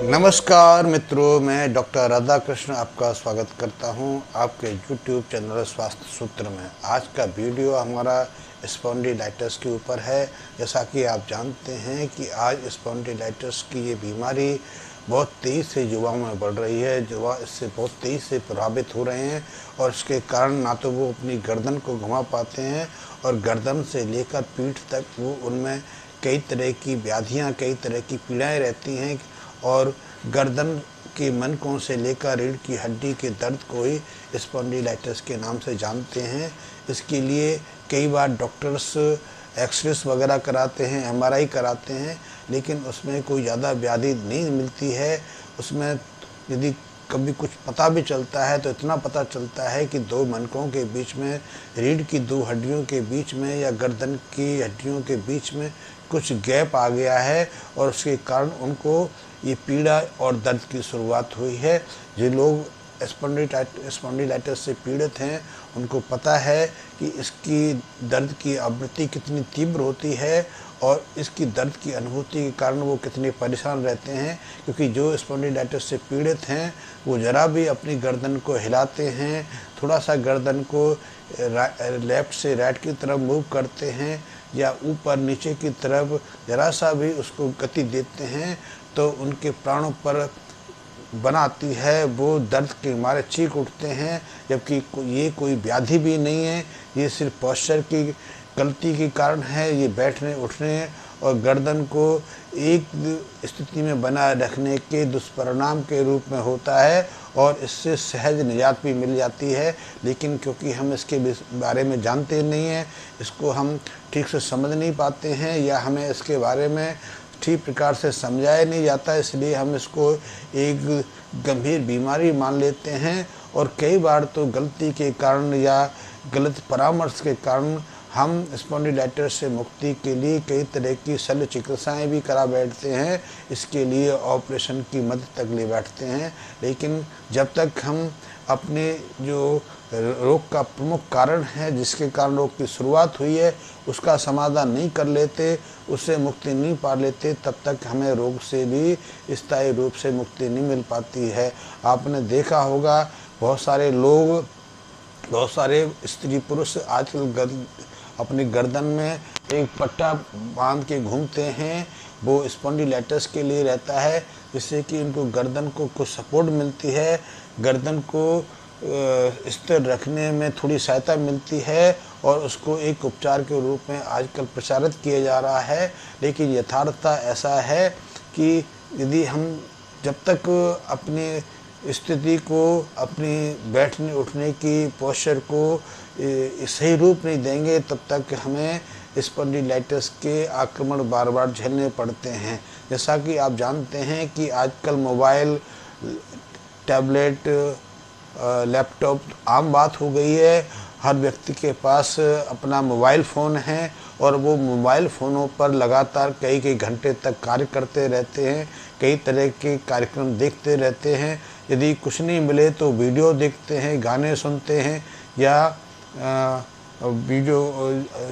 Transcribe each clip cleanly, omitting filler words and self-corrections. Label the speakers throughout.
Speaker 1: नमस्कार मित्रों, मैं डॉक्टर राधा कृष्ण आपका स्वागत करता हूं आपके YouTube चैनल स्वास्थ्य सूत्र में। आज का वीडियो हमारा स्पॉन्डिलाइटिस के ऊपर है। जैसा कि आप जानते हैं कि आज स्पॉन्डिलाइटिस की ये बीमारी बहुत तेज़ी से युवाओं में बढ़ रही है। युवा इससे बहुत तेज़ी से प्रभावित हो रहे हैं और इसके कारण ना तो वो अपनी गर्दन को घुमा पाते हैं और गर्दन से लेकर पीठ तक वो उनमें कई तरह की व्याधियाँ, कई तरह की पीड़ाएँ रहती हैं और गर्दन के मनकों से लेकर रीढ़ की हड्डी के दर्द को ही स्पॉन्डिलाइटिस के नाम से जानते हैं। इसके लिए कई बार डॉक्टर्स एक्सरेस वगैरह कराते हैं, एमआरआई कराते हैं, लेकिन उसमें कोई ज़्यादा व्याधि नहीं मिलती है। उसमें यदि कभी कुछ पता भी चलता है तो इतना पता चलता है कि दो मनकों के बीच में, रीढ़ की दो हड्डियों के बीच में या गर्दन की हड्डियों के बीच में कुछ गैप आ गया है और उसके कारण उनको ये पीड़ा और दर्द की शुरुआत हुई है। जो लोग स्पॉन्डिलाइटिस से पीड़ित हैं उनको पता है कि इसकी दर्द की आवृत्ति कितनी तीव्र होती है और इसकी दर्द की अनुभूति के कारण वो कितने परेशान रहते हैं, क्योंकि जो स्पॉन्डिलाइटिस से पीड़ित हैं वो ज़रा भी अपनी गर्दन को हिलाते हैं, थोड़ा सा गर्दन को लेफ़्ट से राइट की तरफ मूव करते हैं या ऊपर नीचे की तरफ ज़रा सा भी उसको गति देते हैं तो उनके प्राणों पर बनाती है। वो दर्द के मारे चीख उठते हैं, जबकि ये कोई व्याधि भी नहीं है, ये सिर्फ पोस्चर की गलती के कारण है। ये बैठने उठने और गर्दन को एक स्थिति में बनाए रखने के दुष्परिणाम के रूप में होता है और इससे सहज निजात भी मिल जाती है। लेकिन क्योंकि हम इसके बारे में जानते नहीं हैं, इसको हम ठीक से समझ नहीं पाते हैं या हमें इसके बारे में ठीक प्रकार से समझाया नहीं जाता, इसलिए हम इसको एक गंभीर बीमारी मान लेते हैं और कई बार तो गलती के कारण या गलत परामर्श के कारण हम स्पॉन्डिलाइटिस से मुक्ति के लिए कई तरह की शल्य चिकित्साएं भी करा बैठते हैं। इसके लिए ऑपरेशन की मदद तक ले बैठते हैं, लेकिन जब तक हम अपने जो रोग का प्रमुख कारण है, जिसके कारण रोग की शुरुआत हुई है, उसका समाधान नहीं कर लेते, उससे मुक्ति नहीं पा लेते, तब तक हमें रोग से भी स्थायी रूप से मुक्ति नहीं मिल पाती है। आपने देखा होगा बहुत सारे लोग, बहुत सारे स्त्री पुरुष आजकल अपनी गर्दन में एक पट्टा बांध के घूमते हैं। वो स्पॉन्डिलाइटिस के लिए रहता है, जिससे कि उनको गर्दन को कुछ सपोर्ट मिलती है, गर्दन को स्थिर रखने में थोड़ी सहायता मिलती है और उसको एक उपचार के रूप में आजकल प्रचारित किया जा रहा है। लेकिन यथार्थता ऐसा है कि यदि हम जब तक अपनी स्थिति को, अपनी बैठने उठने की पोस्चर को सही रूप नहीं देंगे, तब तक हमें स्पॉन्डिलाइटिस के आक्रमण बार बार झेलने पड़ते हैं। जैसा कि आप जानते हैं कि आजकल मोबाइल, टैबलेट, लैपटॉप आम बात हो गई है। हर व्यक्ति के पास अपना मोबाइल फ़ोन है और वो मोबाइल फ़ोनों पर लगातार कई कई घंटे तक कार्य करते रहते हैं, कई तरह के कार्यक्रम देखते रहते हैं। यदि कुछ नहीं मिले तो वीडियो देखते हैं, गाने सुनते हैं या वीडियो,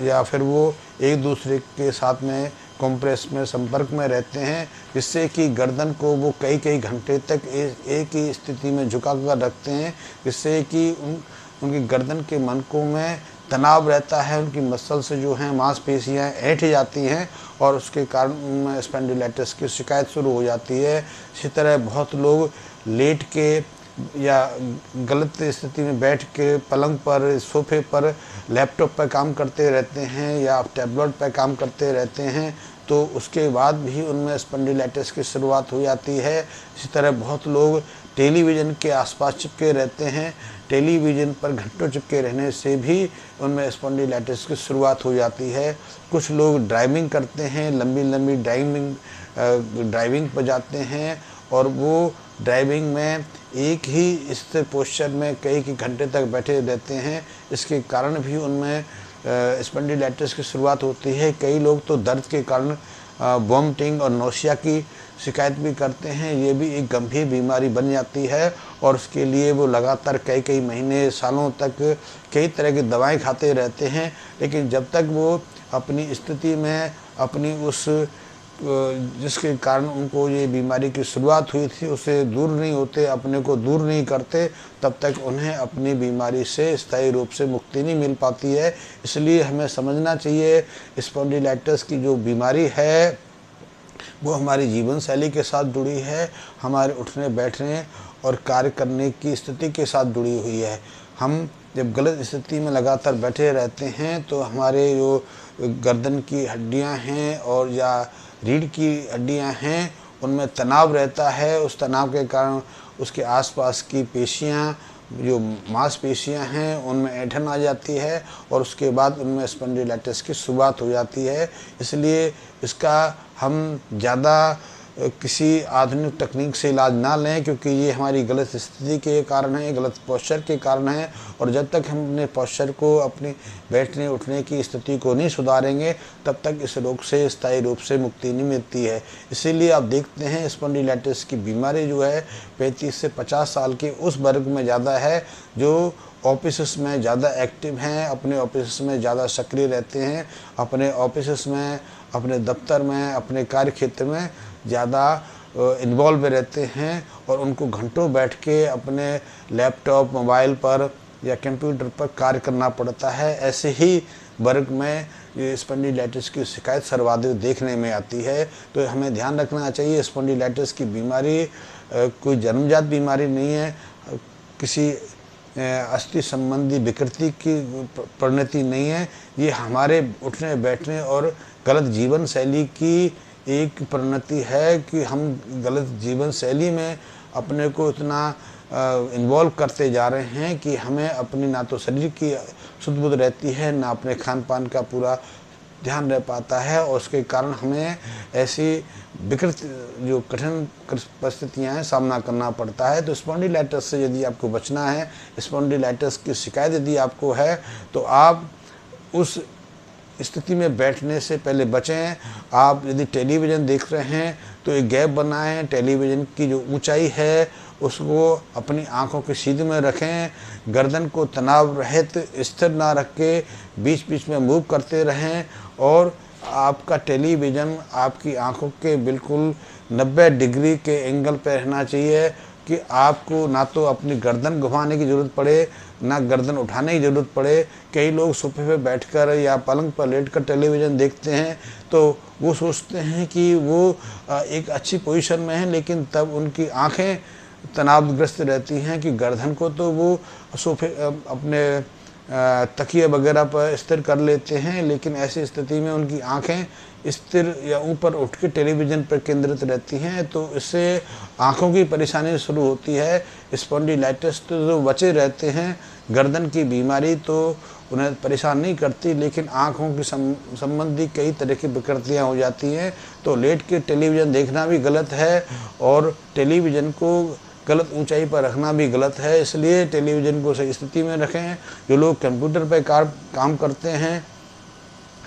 Speaker 1: या फिर वो एक दूसरे के साथ में कॉम्प्रेस में संपर्क में रहते हैं, जिससे कि गर्दन को वो कई कई घंटे तक एक ही स्थिति में झुका कर रखते हैं, जिससे कि उनकी गर्दन के मनकों में तनाव रहता है, उनकी मसल से जो हैं मांसपेशियाँ ऐंठ जाती हैं और उसके कारण उनमें स्पॉन्डिलाइटिस की शिकायत शुरू हो जाती है। इसी तरह बहुत लोग लेट के या गलत स्थिति में बैठ के पलंग पर, सोफे पर, लैपटॉप पर काम करते रहते हैं या टैबलेट पर काम करते रहते हैं, तो उसके बाद भी उनमें स्पॉन्डिलाइटिस की शुरुआत हो जाती है। इसी तरह बहुत लोग टेलीविज़न के आसपास चिपके रहते हैं, टेलीविज़न पर घंटों चिपके रहने से भी उनमें स्पॉन्डिलाइटिस की शुरुआत हो जाती है। कुछ लोग ड्राइविंग करते हैं, लंबी लंबी ड्राइविंग पर जाते हैं और वो ड्राइविंग में एक ही स्थिर पोस्चर में कई घंटे तक बैठे रहते हैं। इसके कारण भी उनमें स्पॉन्डिलाइटिस की शुरुआत होती है। कई लोग तो दर्द के कारण वॉमिटिंग और नौसिया की शिकायत भी करते हैं। ये भी एक गंभीर बीमारी बन जाती है और उसके लिए वो लगातार कई कई महीने, सालों तक कई तरह की दवाएं खाते रहते हैं। लेकिन जब तक वो अपनी स्थिति में, अपनी उस जिसके कारण उनको ये बीमारी की शुरुआत हुई थी उसे दूर नहीं होते, अपने को दूर नहीं करते, तब तक उन्हें अपनी बीमारी से स्थायी रूप से मुक्ति नहीं मिल पाती है। इसलिए हमें समझना चाहिए स्पॉन्डिलाइटिस की जो बीमारी है वो हमारी जीवन शैली के साथ जुड़ी है, हमारे उठने बैठने और कार्य करने की स्थिति के साथ जुड़ी हुई है। हम जब गलत स्थिति में लगातार बैठे रहते हैं तो हमारे जो गर्दन की हड्डियां हैं और या रीढ़ की हड्डियां हैं उनमें तनाव रहता है। उस तनाव के कारण उसके आसपास की पेशियां, जो मांसपेशियां हैं, उनमें ऐंठन आ जाती है और उसके बाद उनमें स्पॉन्डिलाइटिस की शुरुआत हो जाती है। इसलिए इसका हम ज़्यादा किसी आधुनिक तकनीक से इलाज ना लें, क्योंकि ये हमारी गलत स्थिति के कारण है, गलत पोस्चर के कारण है। और जब तक हम अपने पोस्चर को, अपनी बैठने उठने की स्थिति को नहीं सुधारेंगे तब तक इस रोग से स्थायी रूप से मुक्ति नहीं मिलती है। इसीलिए आप देखते हैं स्पॉन्डिलाइटिस की बीमारी जो है 35 से 50 साल के उस वर्ग में ज़्यादा है जो ऑफिस में ज़्यादा एक्टिव हैं, अपने ऑफिस में ज़्यादा सक्रिय रहते हैं, अपने ऑफिस में, अपने दफ्तर में, अपने कार्य क्षेत्र में ज़्यादा इन्वॉल्व रहते हैं और उनको घंटों बैठ के अपने लैपटॉप, मोबाइल पर या कंप्यूटर पर कार्य करना पड़ता है। ऐसे ही वर्ग में ये स्पॉन्डिलाइटिस की शिकायत सर्वाधिक देखने में आती है। तो हमें ध्यान रखना चाहिए स्पॉन्डिलाइटिस की बीमारी कोई जन्मजात बीमारी नहीं है, किसी अस्थि संबंधी विकृति की परिणति नहीं है। ये हमारे उठने बैठने और गलत जीवन शैली की एक परिणति है कि हम गलत जीवन शैली में अपने को इतना इन्वॉल्व करते जा रहे हैं कि हमें अपनी ना तो शरीर की सुध बुध रहती है, ना अपने खान पान का पूरा ध्यान रह पाता है और उसके कारण हमें ऐसी विकृत जो कठिन परिस्थितियां हैं सामना करना पड़ता है। तो स्पॉन्डिलाइटिस से यदि आपको बचना है, स्पॉन्डिलाइटिस की शिकायत यदि आपको है, तो आप उस स्थिति में बैठने से पहले बचें। आप यदि टेलीविज़न देख रहे हैं तो एक गैप बनाएं, टेलीविज़न की जो ऊंचाई है उसको अपनी आंखों के सीधे में रखें, गर्दन को तनाव रहित स्थिर ना रख के बीच बीच में मूव करते रहें और आपका टेलीविज़न आपकी आंखों के बिल्कुल 90 डिग्री के एंगल पर रहना चाहिए कि आपको ना तो अपनी गर्दन घुमाने की ज़रूरत पड़े, ना गर्दन उठाने की ज़रूरत पड़े। कई लोग सोफे पे बैठकर या पलंग पर लेटकर टेलीविज़न देखते हैं तो वो सोचते हैं कि वो एक अच्छी पोजीशन में हैं, लेकिन तब उनकी आंखें तनावग्रस्त रहती हैं कि गर्दन को तो वो सोफे अपने तकिए वगैरह पर स्थिर कर लेते हैं, लेकिन ऐसी स्थिति में उनकी आंखें स्थिर या ऊपर उठ के टेलीविज़न पर केंद्रित रहती हैं। तो इससे आंखों की परेशानी शुरू होती है। स्पॉन्डिलाइटिस तो जो बचे रहते हैं, गर्दन की बीमारी तो उन्हें परेशान नहीं करती, लेकिन आंखों की संबंधी कई तरह की विकृतियाँ हो जाती हैं। तो लेट के टेलीविज़न देखना भी गलत है और टेलीविज़न को गलत ऊंचाई पर रखना भी गलत है। इसलिए टेलीविज़न को सही स्थिति में रखें। जो लोग कंप्यूटर पर काम करते हैं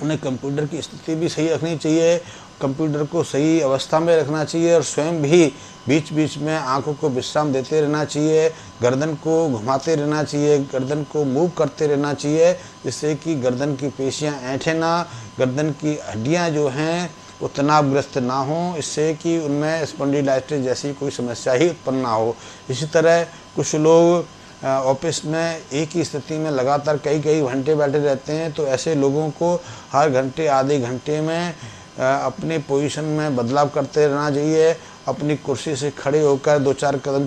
Speaker 1: उन्हें कंप्यूटर की स्थिति भी सही रखनी चाहिए, कंप्यूटर को सही अवस्था में रखना चाहिए और स्वयं भी बीच बीच में आंखों को विश्राम देते रहना चाहिए, गर्दन को घुमाते रहना चाहिए, गर्दन को मूव करते रहना चाहिए, जिससे कि गर्दन की पेशियां ऐंठे ना, गर्दन की हड्डियां जो हैं वो तनावग्रस्त ना हों, इससे कि उनमें स्पॉन्डिलाइटिस जैसी कोई समस्या ही उत्पन्न ना हो। इसी तरह कुछ लोग ऑफिस में एक ही स्थिति में लगातार कई घंटे बैठे रहते हैं, तो ऐसे लोगों को हर घंटे आधे घंटे में अपने पोजीशन में बदलाव करते रहना चाहिए। अपनी कुर्सी से खड़े होकर 2-4 कदम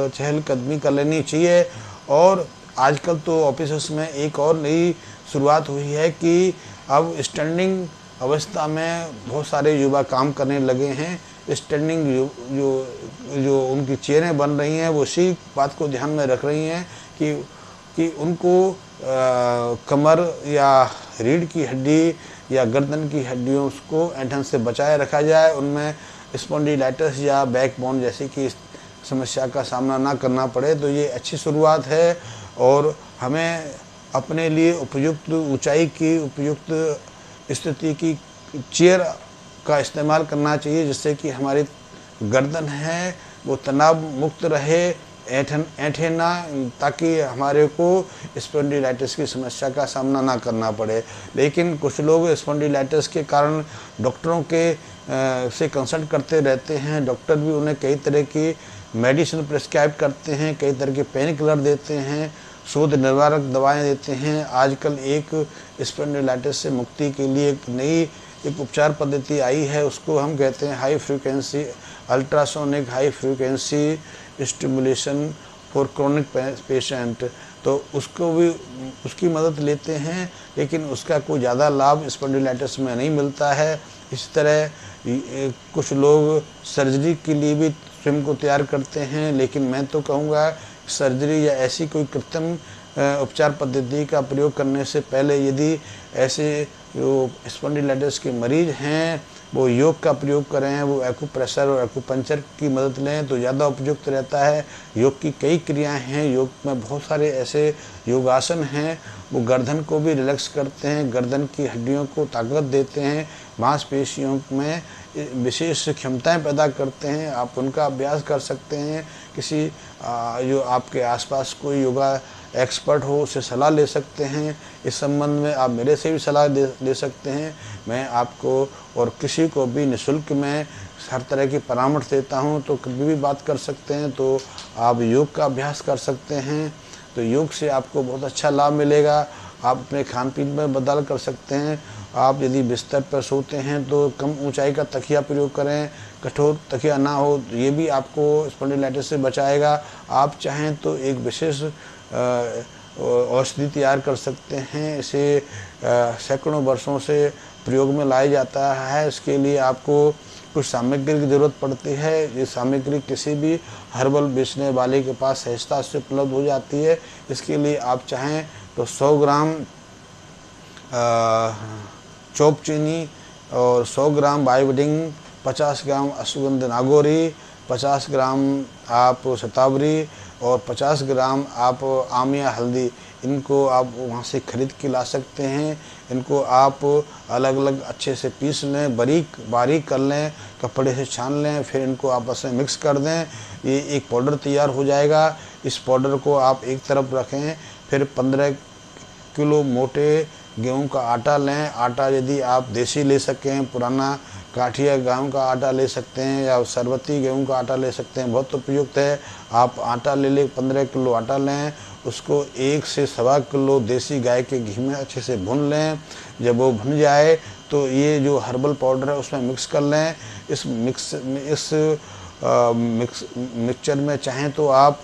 Speaker 1: चहलकदमी कर लेनी चाहिए। और आजकल तो ऑफिस में एक और नई शुरुआत हुई है कि अब स्टैंडिंग अवस्था में बहुत सारे युवा काम करने लगे हैं। स्टैंडिंग जो उनकी चेयरें बन रही हैं वो इसी बात को ध्यान में रख रही हैं कि उनको कमर या रीढ़ की हड्डी या गर्दन की हड्डियों को ऐंठन से बचाए रखा जाए, उनमें स्पॉन्डिलाइटिस या बैकबोन जैसी की समस्या का सामना ना करना पड़े। तो ये अच्छी शुरुआत है और हमें अपने लिए उपयुक्त ऊंचाई की, उपयुक्त स्थिति की चेयर का इस्तेमाल करना चाहिए, जिससे कि हमारी गर्दन है वो तनाव मुक्त रहे ऐंठे ना, ताकि हमारे को स्पॉन्डिलाइटिस की समस्या का सामना ना करना पड़े। लेकिन कुछ लोग स्पॉन्डिलाइटिस के कारण डॉक्टरों के से कंसल्ट करते रहते हैं। डॉक्टर भी उन्हें कई तरह की मेडिसिन प्रिस्क्राइब करते हैं, कई तरह के पेन किलर देते हैं, शोध निवारक दवाएं देते हैं। आजकल एक स्पॉन्डिलाइटिस से मुक्ति के लिए एक उपचार पद्धति आई है, उसको हम कहते हैं high frequency ultrasonic high frequency stimulation for chronic patient. तो उसको भी उसकी मदद लेते हैं, लेकिन उसका कोई ज़्यादा लाभ स्पॉन्डिलाइटिस में नहीं मिलता है। इस तरह कुछ लोग सर्जरी के लिए भी स्वयं को तैयार करते हैं, लेकिन मैं तो कहूँगा सर्जरी या ऐसी कोई कृत्रिम उपचार पद्धति का प्रयोग करने से पहले यदि ऐसे जो स्पॉन्डिलाइटिस के मरीज हैं वो योग का प्रयोग करें, वो एक्यूप्रेशर और एक्यूपंक्चर की मदद लें तो ज़्यादा उपयुक्त रहता है। योग की कई क्रियाएं हैं, योग में बहुत सारे ऐसे योगासन हैं, वो गर्दन को भी रिलैक्स करते हैं, गर्दन की हड्डियों को ताकत देते हैं, मांसपेशियों में विशेष क्षमताएं पैदा करते हैं। आप उनका अभ्यास कर सकते हैं। किसी जो आपके आसपास कोई योगा एक्सपर्ट हो उससे सलाह ले सकते हैं। इस संबंध में आप मेरे से भी सलाह ले सकते हैं। मैं आपको और किसी को भी निःशुल्क में हर तरह की परामर्श देता हूं, तो कभी भी बात कर सकते हैं। तो आप योग का अभ्यास कर सकते हैं, तो योग से आपको बहुत अच्छा लाभ मिलेगा। आप अपने खान पीन में बदलाव कर सकते हैं। आप यदि बिस्तर पर सोते हैं तो कम ऊंचाई का तकिया प्रयोग करें, कठोर तकिया ना हो, ये भी आपको स्पॉन्डिलाइटिस से बचाएगा। आप चाहें तो एक विशेष औषधि तैयार कर सकते हैं। इसे सैकड़ों वर्षों से प्रयोग में लाया जाता है। इसके लिए आपको कुछ सामग्री की ज़रूरत पड़ती है। ये सामग्री किसी भी हर्बल बेचने वाले के पास सहजता से उपलब्ध हो जाती है। इसके लिए आप चाहें तो 100 ग्राम चौक चीनी और 100 ग्राम बायोडिंग, 50 ग्राम अश्वगंध नागौरी, 50 ग्राम आप शतावरी और 50 ग्राम आप आमिया हल्दी, इनको आप वहाँ से खरीद के ला सकते हैं। इनको आप अलग अलग अच्छे से पीस लें, बारीक कर लें, कपड़े से छान लें, फिर इनको आपस में मिक्स कर दें। ये एक पाउडर तैयार हो जाएगा। इस पाउडर को आप एक तरफ रखें। फिर 15 किलो मोटे गेहूं का आटा लें। आटा यदि आप देसी ले सकें, पुराना काठिया गेहूं का आटा ले सकते हैं या शरबती गेहूं का आटा ले सकते हैं, बहुत उपयुक्त है। आप आटा ले लें, 15 किलो आटा लें, उसको 1 से सवा किलो देसी गाय के घी में अच्छे से भून लें। जब वो भुन जाए तो ये जो हर्बल पाउडर है उसमें मिक्स कर लें। इस मिक्सचर में चाहें तो आप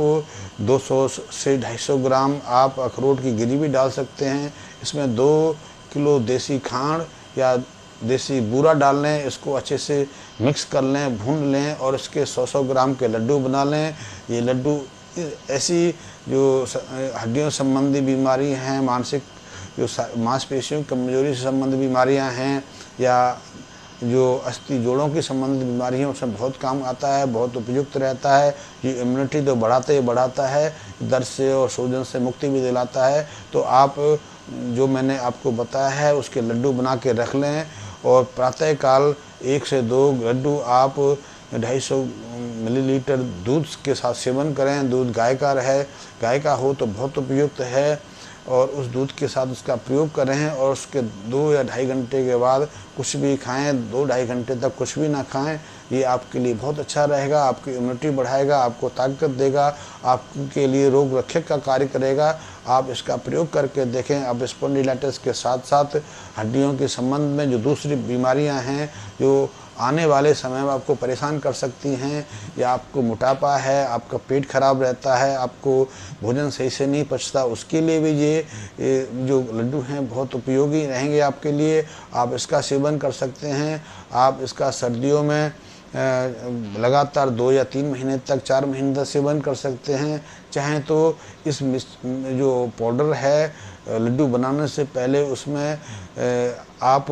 Speaker 1: 200 से 250 ग्राम आप अखरोट की गिरी भी डाल सकते हैं। इसमें 2 किलो देसी खांड या देसी बूरा डाल लें। इसको अच्छे से मिक्स कर लें, भून लें और इसके 100 ग्राम के लड्डू बना लें। ये लड्डू ऐसी जो हड्डियों संबंधी बीमारी हैं, मानसिक जो मांसपेशियों की कमजोरी से संबंधित बीमारियां हैं या जो अस्थि जोड़ों की संबंधित बीमारी है उसमें बहुत काम आता है, बहुत उपयुक्त रहता है। ये इम्यूनिटी तो बढ़ाता ही बढ़ाता है, दर्द से और सूजन से मुक्ति भी दिलाता है। तो आप जो मैंने आपको बताया है उसके लड्डू बना के रख लें और प्रातःकाल 1 से 2 लड्डू आप 250 मिलीलीटर दूध के साथ सेवन करें। दूध गाय का रहे, गाय का हो तो बहुत उपयुक्त है और उस दूध के साथ उसका प्रयोग करें और उसके 2 या ढाई घंटे के बाद कुछ भी खाएं। 2 ढाई घंटे तक कुछ भी ना खाएं। ये आपके लिए बहुत अच्छा रहेगा, आपकी इम्यूनिटी बढ़ाएगा, आपको ताकत देगा, आपके लिए रोग रक्षक का कार्य करेगा। आप इसका प्रयोग करके देखें। अब स्पॉन्डिलाइटिस के साथ साथ हड्डियों के संबंध में जो दूसरी बीमारियां हैं जो आने वाले समय में आपको परेशान कर सकती हैं, या आपको मोटापा है, आपका पेट खराब रहता है, आपको भोजन सही से नहीं पचता, उसके लिए भी ये जो लड्डू हैं बहुत उपयोगी रहेंगे आपके लिए। आप इसका सेवन कर सकते हैं। आप इसका सर्दियों में लगातार 2 या 3 महीने तक, 4 महीने तक सेवन कर सकते हैं। चाहें तो इस जो पाउडर है लड्डू बनाने से पहले उसमें आप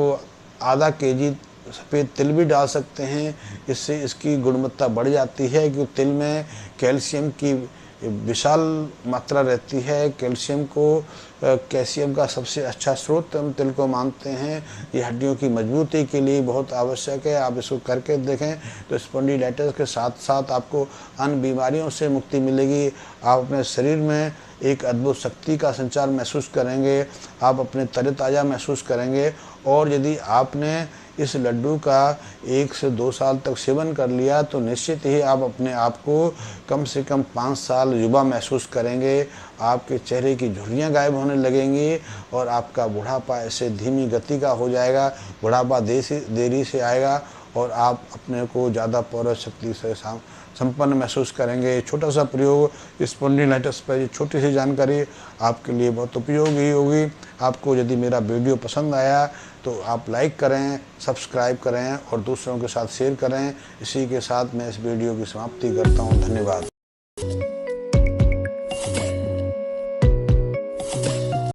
Speaker 1: आधा केजी सफ़ेद तिल भी डाल सकते हैं। इससे इसकी गुणवत्ता बढ़ जाती है क्योंकि तिल में कैल्शियम की विशाल मात्रा रहती है। कैल्शियम को कैल्शियम का सबसे अच्छा स्रोत हम तिल को मानते हैं। ये हड्डियों की मजबूती के लिए बहुत आवश्यक है। आप इसको करके देखें तो स्पॉन्डिलाइटिस के साथ साथ आपको अन्य बीमारियों से मुक्ति मिलेगी। आप अपने शरीर में एक अद्भुत शक्ति का संचार महसूस करेंगे। आप अपने तरोताज़ा महसूस करेंगे। और यदि आपने इस लड्डू का 1 से 2 साल तक सेवन कर लिया तो निश्चित ही आप अपने आप को कम से कम 5 साल युवा महसूस करेंगे। आपके चेहरे की झुर्रियाँ गायब होने लगेंगी और आपका बुढ़ापा ऐसे धीमी गति का हो जाएगा। बुढ़ापा देरी से आएगा और आप अपने को ज़्यादा पौरुष शक्ति से संपन्न महसूस करेंगे। छोटा सा प्रयोग स्पॉन्डिलाइटिस पर, छोटी सी जानकारी आपके लिए बहुत उपयोगी होगी। आपको यदि मेरा वीडियो पसंद आया तो आप लाइक करें, सब्सक्राइब करें और दूसरों के साथ शेयर करें। इसी के साथ मैं इस वीडियो की समाप्ति करता हूँ। धन्यवाद।